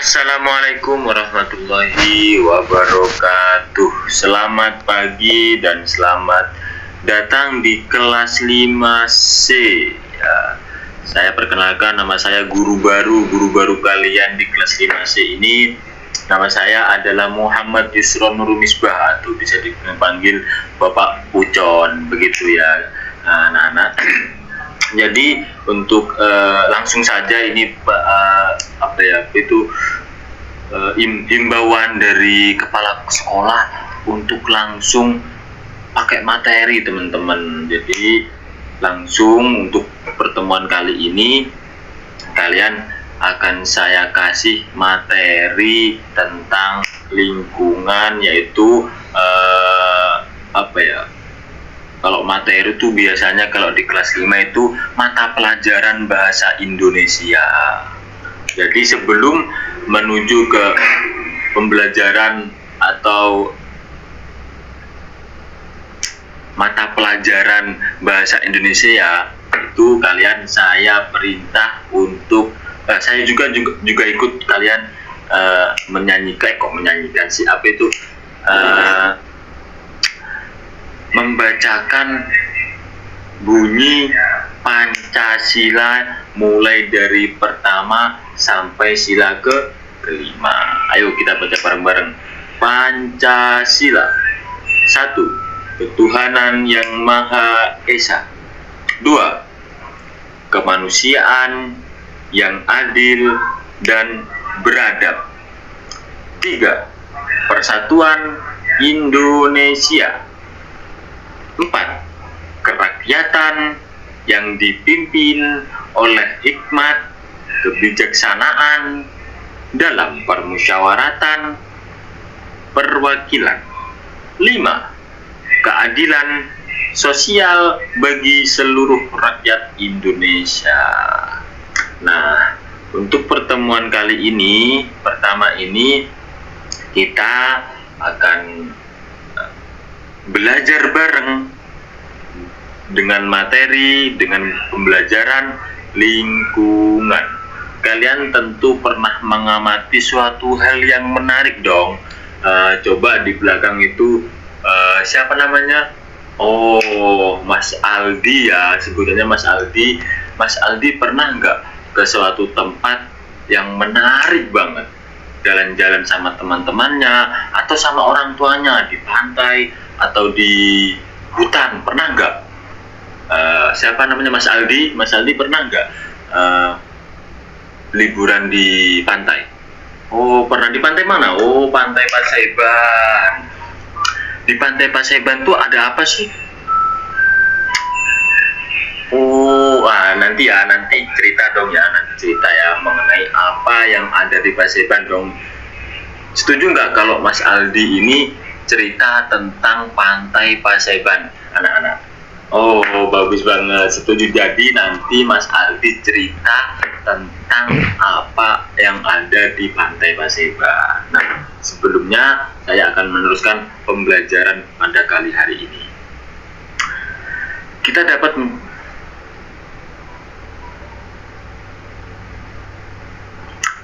Assalamualaikum warahmatullahi wabarakatuh. Selamat pagi dan selamat datang di kelas 5C. Ya, saya perkenalkan, nama saya guru baru kalian di kelas 5C ini. Nama saya adalah Muhammad Yusron Nurul Misbah, atau bisa dipanggil Bapak Pucon, begitu ya anak-anak. Jadi untuk langsung saja ini himbauan dari kepala sekolah untuk langsung pakai materi, teman-teman. Jadi langsung untuk pertemuan kali ini kalian akan saya kasih materi tentang lingkungan, yaitu kalau materi itu biasanya kalau di kelas 5 itu mata pelajaran bahasa Indonesia. Jadi sebelum menuju ke pembelajaran atau mata pelajaran bahasa Indonesia itu kalian saya perintah untuk saya juga ikut kalian membacakan bunyi Pancasila mulai dari pertama sampai sila kelima. Ayo kita baca bareng-bareng. Pancasila. 1. Ketuhanan yang Maha Esa. 2. Kemanusiaan yang adil dan beradab. 3. Persatuan Indonesia. 4. Kerakyatan yang dipimpin oleh hikmat, kebijaksanaan dalam permusyawaratan perwakilan. 5. Keadilan sosial bagi seluruh rakyat Indonesia. Nah, untuk pertemuan kali ini, pertama ini kita akan belajar bareng dengan materi, dengan pembelajaran lingkungan. Kalian tentu pernah mengamati suatu hal yang menarik dong. Coba di belakang itu siapa namanya? Oh, Mas Aldi ya, sebutannya Mas Aldi. Mas Aldi pernah nggak ke suatu tempat yang menarik banget? Jalan-jalan sama teman-temannya atau sama orang tuanya di pantai atau di hutan, pernah nggak? Siapa namanya? Mas Aldi. Mas Aldi pernah nggak liburan di pantai? Oh, pernah. Di pantai mana? Oh, Pantai Paseban. Di Pantai Paseban tuh ada apa sih? Oh, nanti cerita dong ya, mengenai apa yang ada di Paseban dong. Setuju nggak kalau Mas Aldi ini cerita tentang Pantai Paseban, anak-anak? Oh, bagus banget, setuju. Jadi nanti Mas Aldi cerita tentang apa yang ada di Pantai Paseban. Nah, sebelumnya saya akan meneruskan pembelajaran pada kali hari ini. Kita dapat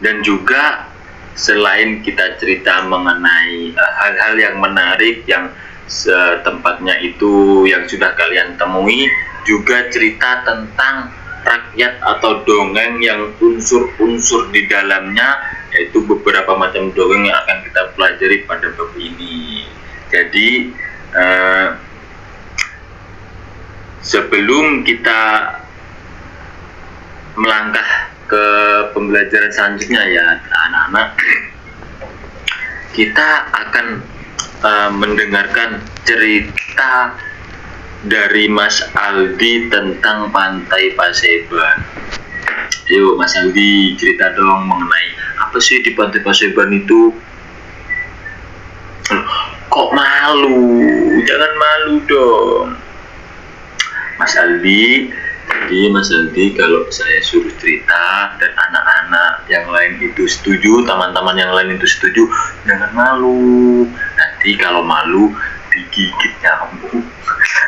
dan juga selain kita cerita mengenai hal-hal yang menarik yang setempatnya itu yang sudah kalian temui, juga cerita tentang rakyat atau dongeng yang unsur-unsur di dalamnya, yaitu beberapa macam dongeng yang akan kita pelajari pada bab ini. Jadi sebelum kita melangkah ke pembelajaran selanjutnya ya anak-anak, kita akan mendengarkan cerita dari Mas Aldi tentang Pantai Paseban. Yuk Mas Aldi, cerita dong mengenai apa sih di Pantai Paseban itu? Kok malu? Jangan malu dong Mas Aldi. Jadi Mas Aldi kalau saya suruh cerita dan anak-anak yang lain itu setuju, teman-teman yang lain itu setuju, jangan malu. Nanti kalau malu digigit nyamuk,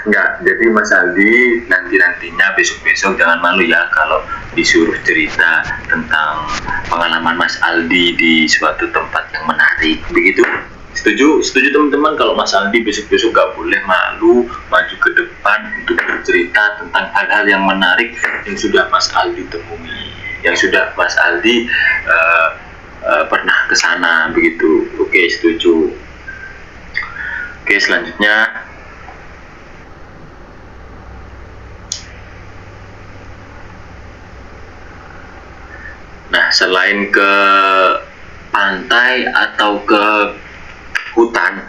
Enggak, jadi Mas Aldi nantinya besok-besok jangan malu ya kalau disuruh cerita tentang pengalaman Mas Aldi di suatu tempat yang menarik, begitu. Setuju teman-teman kalau Mas Aldi besok-besok gak boleh malu maju ke depan untuk bercerita tentang hal-hal yang menarik yang sudah Mas Aldi temui, yang sudah Mas Aldi pernah ke sana, begitu. Oke, setuju. Oke, selanjutnya selain ke pantai atau ke hutan,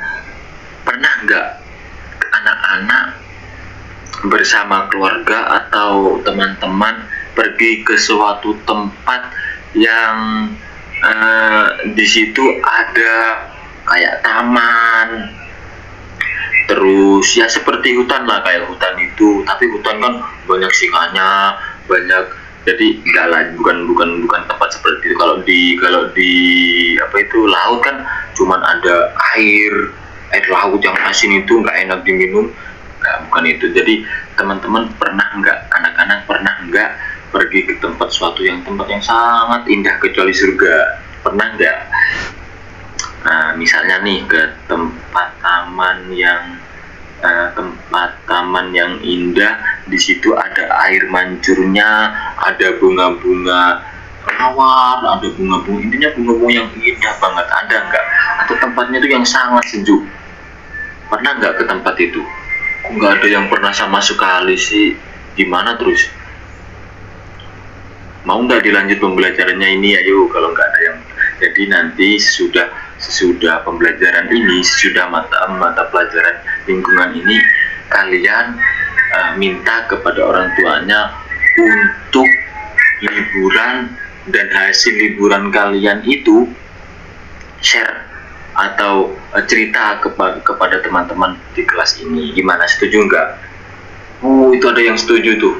pernah nggak anak-anak bersama keluarga atau teman-teman pergi ke suatu tempat yang di situ ada kayak taman, terus ya seperti hutan lah, kayak hutan itu, tapi hutan kan banyak singanya, banyak, jadi enggak lah, bukan tempat seperti itu. Kalau di apa itu laut kan cuman ada air laut yang asin, itu nggak enak diminum. Nggak, bukan itu. Jadi teman-teman pernah nggak, anak-anak pernah nggak pergi ke tempat yang sangat indah kecuali surga? Pernah nggak? Nah, misalnya nih ke tempat taman yang indah, di situ ada air mancurnya, ada bunga-bunga mawar, ada bunga-bunga, intinya bunga-bunga yang indah banget. Ada nggak? Atau tempatnya itu yang sangat sejuk? Pernah nggak ke tempat itu? Kok nggak ada yang pernah sama sekali sih? Gimana terus? Mau nggak dilanjut pembelajarannya ini? Ayo, kalau nggak ada yang, jadi nanti sesudah pembelajaran ini, sesudah mata pelajaran lingkungan ini, kalian minta kepada orang tuanya untuk liburan, dan hasil liburan kalian itu share atau cerita kepada teman-teman di kelas ini. Gimana, setuju nggak? Oh, itu ada yang setuju tuh.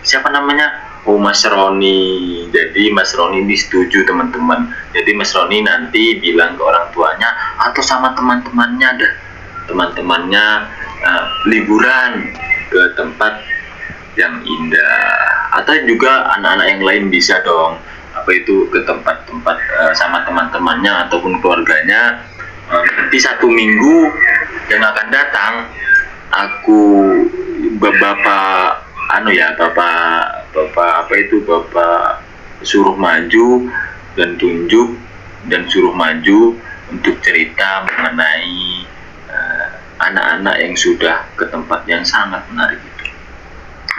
Siapa namanya? Oh, Mas Roni. Jadi Mas Roni ini setuju, teman-teman. Jadi Mas Roni nanti bilang ke orang tuanya atau sama teman-temannya liburan ke tempat yang indah. Atau juga anak-anak yang lain bisa dong, apa itu, ke tempat-tempat sama teman-temannya ataupun keluarganya. Nanti 1 minggu yang akan datang, Bapak suruh maju dan tunjuk dan suruh maju untuk cerita mengenai anak-anak yang sudah ke tempat yang sangat menarik itu.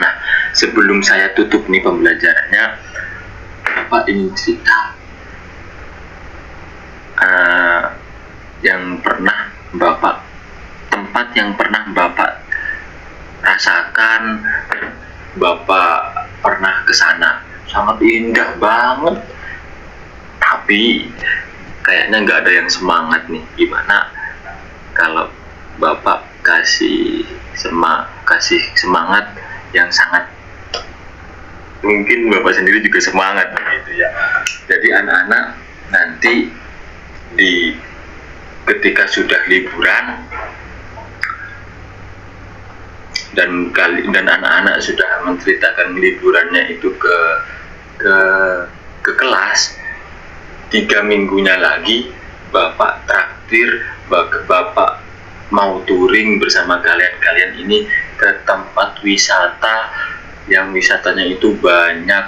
Nah, sebelum saya tutup nih pembelajarannya, Bapak ingin cerita tempat yang pernah Bapak rasakan, Bapak pernah ke sana, sangat indah banget, tapi kayaknya nggak ada yang semangat nih. Gimana kalau Bapak kasih semangat yang sangat, mungkin Bapak sendiri juga semangat begitu ya. Jadi anak-anak nanti ketika sudah liburan dan anak-anak sudah menceritakan liburannya itu ke kelas, 3 minggunya lagi Bapak traktir, Bapak mau touring bersama kalian ini ke tempat wisata yang wisatanya itu banyak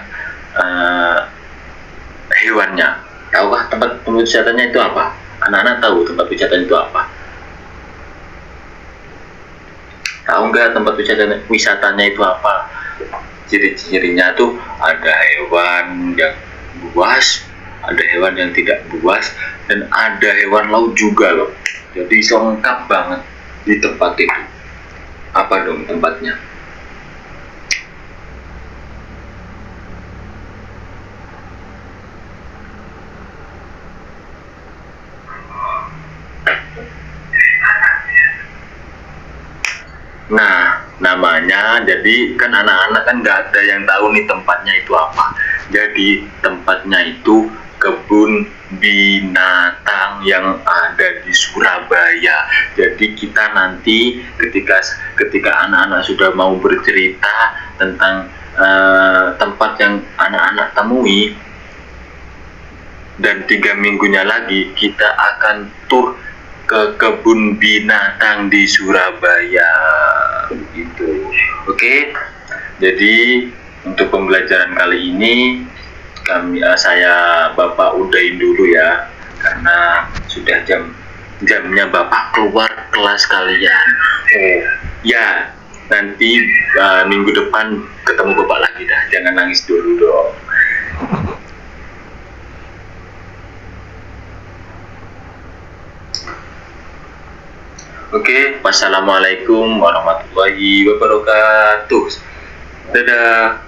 hewannya. Tahukah tempat wisatanya itu apa? Anak-anak tahu tempat wisatanya itu apa? Tahu nggak tempat wisatanya itu apa? Ciri-cirinya tuh ada hewan yang buas, ada hewan yang tidak buas, dan ada hewan laut juga loh. Jadi lengkap banget di tempat itu. Apa dong tempatnya? Nah, namanya, jadi kan anak-anak kan nggak ada yang tahu nih tempatnya itu apa. Jadi tempatnya itu kebun binatang yang ada di Surabaya. Jadi kita nanti ketika anak-anak sudah mau bercerita tentang tempat yang anak-anak temui, dan 3 minggunya lagi kita akan tur ke kebun binatang di Surabaya gitu. Oke. Jadi untuk pembelajaran kali ini saya Bapak udahin dulu ya, karena sudah jamnya Bapak keluar kelas kalian. Ya, nanti minggu depan ketemu Bapak lagi dah. Jangan nangis dulu dong. Oke, wassalamualaikum warahmatullahi wabarakatuh. Dadah.